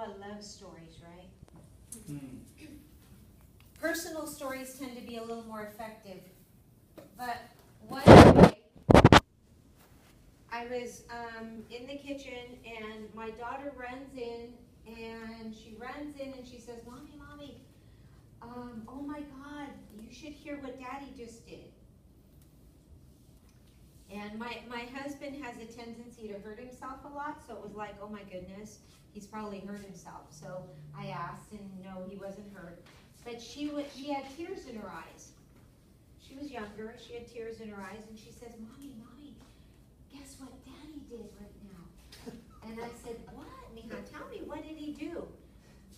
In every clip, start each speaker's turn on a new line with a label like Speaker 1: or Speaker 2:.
Speaker 1: lot of love stories, right? Personal stories tend to be a little more effective. But one day, I was in the kitchen, and my daughter runs in, and she says, Mommy, Mommy, oh my God, you should hear what Daddy just did. And my husband has a tendency to hurt himself a lot, so it was like, oh my goodness, he's probably hurt himself. So I asked, and no, he wasn't hurt. But she had tears in her eyes. She was younger, she had tears in her eyes, and she says, Mommy, Mommy, guess what Daddy did right now? And I said, what? Mija, tell me, what did he do?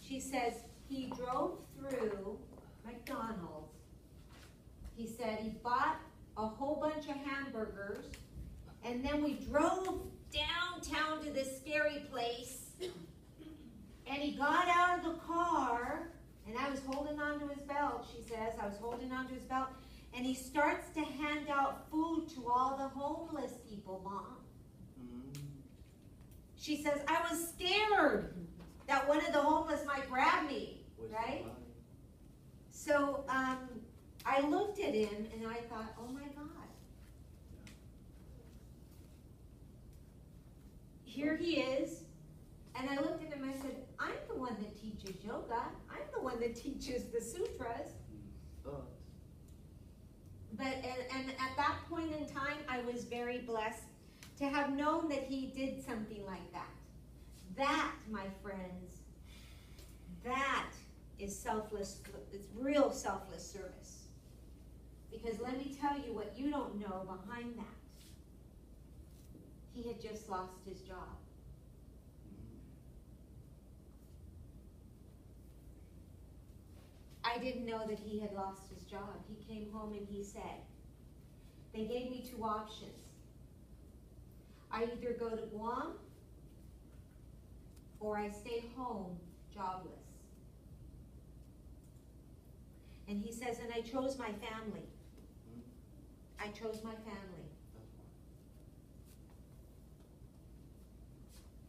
Speaker 1: She says, he drove through McDonald's. He said he bought a whole bunch of hamburgers, and then we drove downtown to this scary place, and he got out of the car, and I was holding on to his belt, she says, I was holding on to his belt, and he starts to hand out food to all the homeless people, Mom. She says, I was scared that one of the homeless might grab me, right? So I looked at him and I thought, oh my God. Here he is. And I looked at him and I said, I'm the one that teaches yoga. I'm the one that teaches the sutras. But and at that point in time, I was very blessed to have known that he did something like that. That, my friends, that is selfless, it's real selfless service. Because let me tell you what you don't know behind that. He had just lost his job. I didn't know that he had lost his job. He came home and he said, they gave me two options. I either go to Guam or I stay home jobless. And he says, and I chose my family. I chose my family.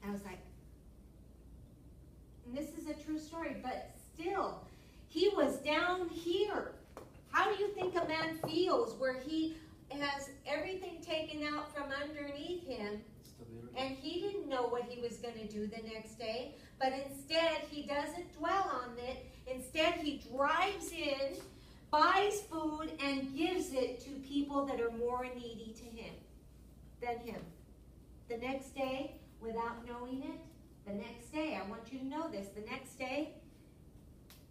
Speaker 1: I was like, and this is a true story, but still, he was down here. How do you think a man feels where he has everything taken out from underneath him, and he didn't know what he was going to do the next day, but instead he doesn't dwell on it. Instead he drives in, buys food, and gives it to people that are more needy to him than him. The next day, without knowing it, the next day, I want you to know this, the next day,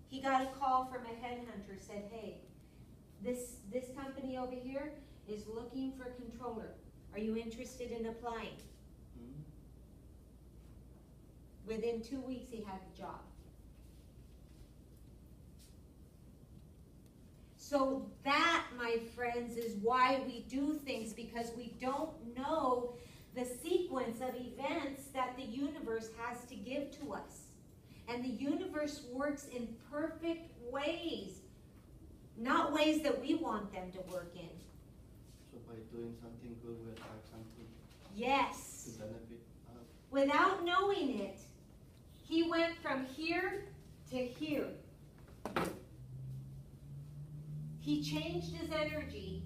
Speaker 1: he got a call from a headhunter, said, hey, this company over here is looking for a controller. Are you interested in applying? Within 2 weeks, he had the job. So that, my friends, is why we do things, because we don't know the sequence of events that the universe has to give to us. And the universe works in perfect ways, not ways that we want them to work in.
Speaker 2: So by doing something good, we attract something.
Speaker 1: Yes.
Speaker 2: To benefit us.
Speaker 1: Without knowing it, he went from here to here. He changed his energy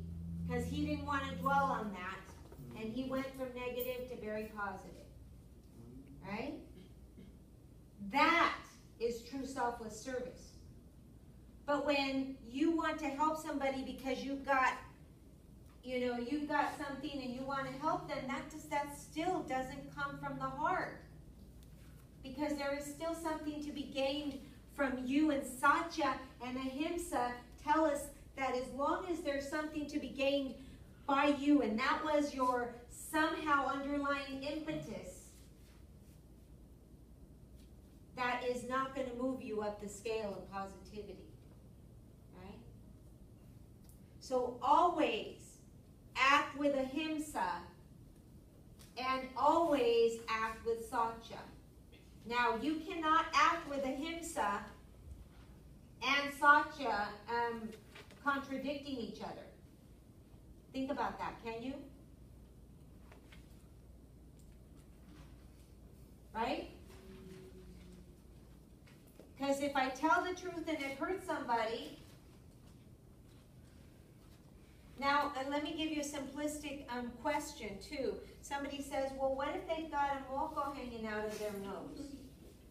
Speaker 1: because he didn't want to dwell on that, and he went from negative to very positive. Right? That is true selfless service. But when you want to help somebody because you've got something and you want to help them, that still doesn't come from the heart. Because there is still something to be gained from you, and Satya and Ahimsa tell us that as long as there's something to be gained by you, and that was your somehow underlying impetus, that is not going to move you up the scale of positivity. Right? So always act with Ahimsa and always act with Satya. Now, you cannot act with Ahimsa and Satya contradicting each other. Think about that, can you? Right? Because if I tell the truth and it hurts somebody, now, and let me give you a simplistic question too. Somebody says, well, what if they've got a moco hanging out of their nose?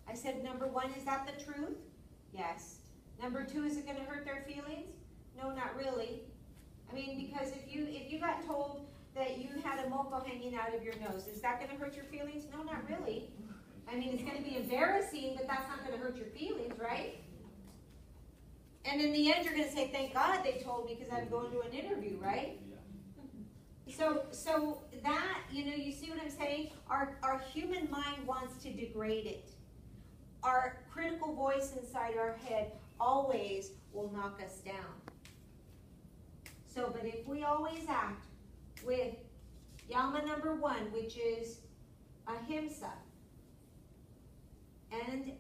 Speaker 1: I said, number one, is that the truth? Yes. Number two, is it going to hurt their feelings? No, not really. I mean, because if you got told that you had a moco hanging out of your nose, is that going to hurt your feelings? No, not really. I mean, it's going to be embarrassing, but that's not going to hurt your feelings, right? And in the end, you're going to say, thank God they told me because I'm going to an interview, right? So that, you see what I'm saying? Our human mind wants to degrade it. Our critical voice inside our head always will knock us down. So, but if we always act with Yama number 1, which is ahimsa, and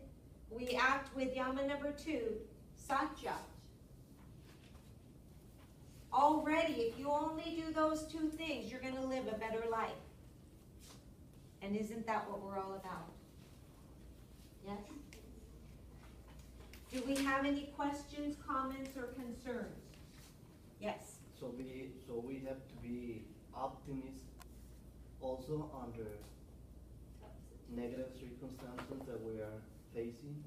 Speaker 1: we act with Yama number 2, satya. Already, if you only do those 2 things, you're going to live a better life. And isn't that what we're all about? Yes? Do we have any questions, comments, or concerns? Yes.
Speaker 2: So we have to be optimists also under negative circumstances that we are facing.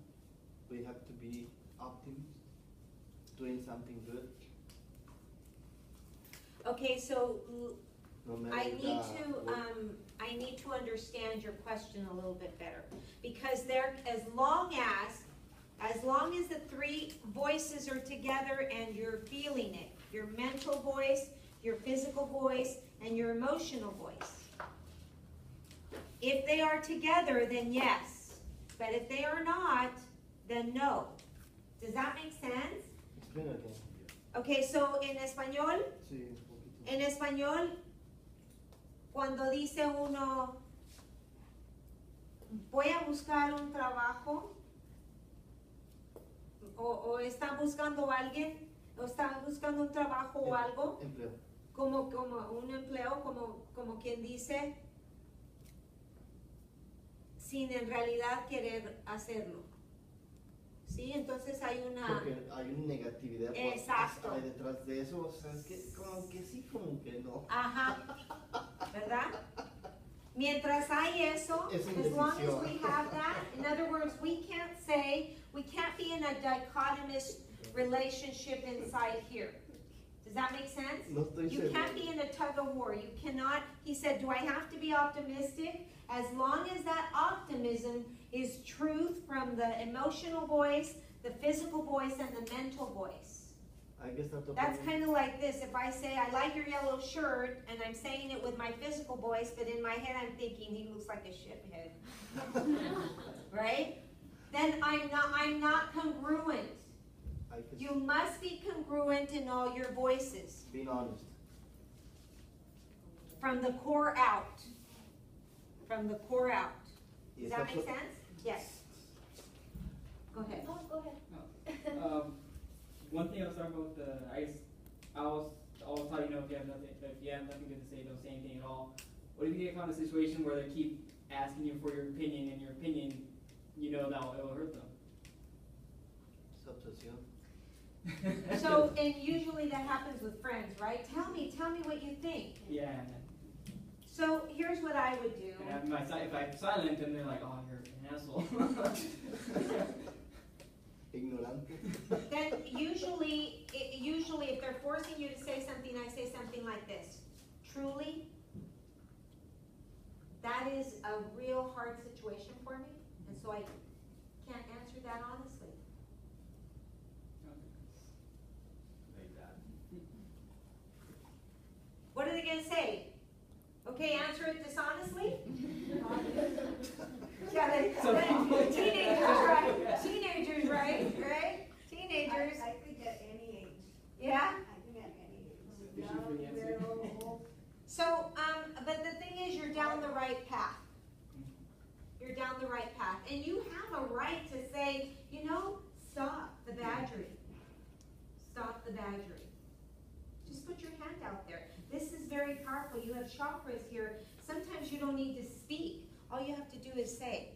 Speaker 2: We have to be optimists, doing something good.
Speaker 1: Okay, so
Speaker 2: No matter
Speaker 1: I need to understand your question a little bit better, because there, as long as the 3 voices are together and you're feeling it, your mental voice, your physical voice, and your emotional voice. If they are together, then yes. But if they are not, then no. Does that make sense?
Speaker 2: Explain again.
Speaker 1: Okay, so en español,
Speaker 2: Sí, un poquito.
Speaker 1: en español, cuando dice uno, voy a buscar un trabajo, o está buscando a alguien, o está buscando un trabajo o algo,
Speaker 2: Empleo.
Speaker 1: como un empleo, como quien dice, sin en realidad querer hacerlo. ¿Sí? Entonces hay una...
Speaker 2: Porque hay una negatividad
Speaker 1: Exacto.
Speaker 2: hay detrás de eso, o sea, es que como que sí, como que no.
Speaker 1: Ajá, ¿verdad? Mientras hay eso,
Speaker 2: Es
Speaker 1: as long as
Speaker 2: indecisión.
Speaker 1: we have that, in other words, we can't be in a dichotomous relationship inside here. Does that make sense?
Speaker 2: No estoy
Speaker 1: You
Speaker 2: seguro.
Speaker 1: can't be in a tug of war. You cannot, he said, do I have to be optimistic? As long as that optimism is truth from the emotional voice, the physical voice, and the mental voice.
Speaker 2: Hay que estar tocando.
Speaker 1: That's kind of like this. If I say, I like your yellow shirt, and I'm saying it with my physical voice, but in my head I'm thinking he looks like a shithead. Right? Then I'm not congruent. You must be congruent in all your voices.
Speaker 2: Being honest.
Speaker 3: From the core out. From the core out. Does that make sense? Yes. Go ahead.
Speaker 1: Oh, go ahead.
Speaker 4: One thing I was talking about, I was taught, if you have nothing good to say, don't say anything at all. What if you get caught in a situation where they keep asking you for your opinion, and your opinion, that it will hurt them?
Speaker 2: Substitution.
Speaker 3: So, and usually that happens with friends, right? Tell me what you think.
Speaker 4: Yeah.
Speaker 3: So here's what I would do.
Speaker 4: And if I'm silent, then they're like, oh, you're an asshole.
Speaker 2: Ignorante.
Speaker 3: Then usually if they're forcing you to say something, I say something like this. Truly, that is a real hard situation for me, and so I can't answer that honestly.
Speaker 4: Like that.
Speaker 3: What are they gonna say? Okay, answer it dishonestly? Teenagers, right? Teenagers.
Speaker 5: I think at any age.
Speaker 3: Yeah?
Speaker 5: I think at any age.
Speaker 4: Fishing for the answer.
Speaker 3: So, but the thing is, you're down the right path. You're down the right path. And you have a right to say, stop the badgering. Stop the badgering. Just put your hand out there. This is very powerful. You have chakras here. Sometimes you don't need to speak. All you have to do is say,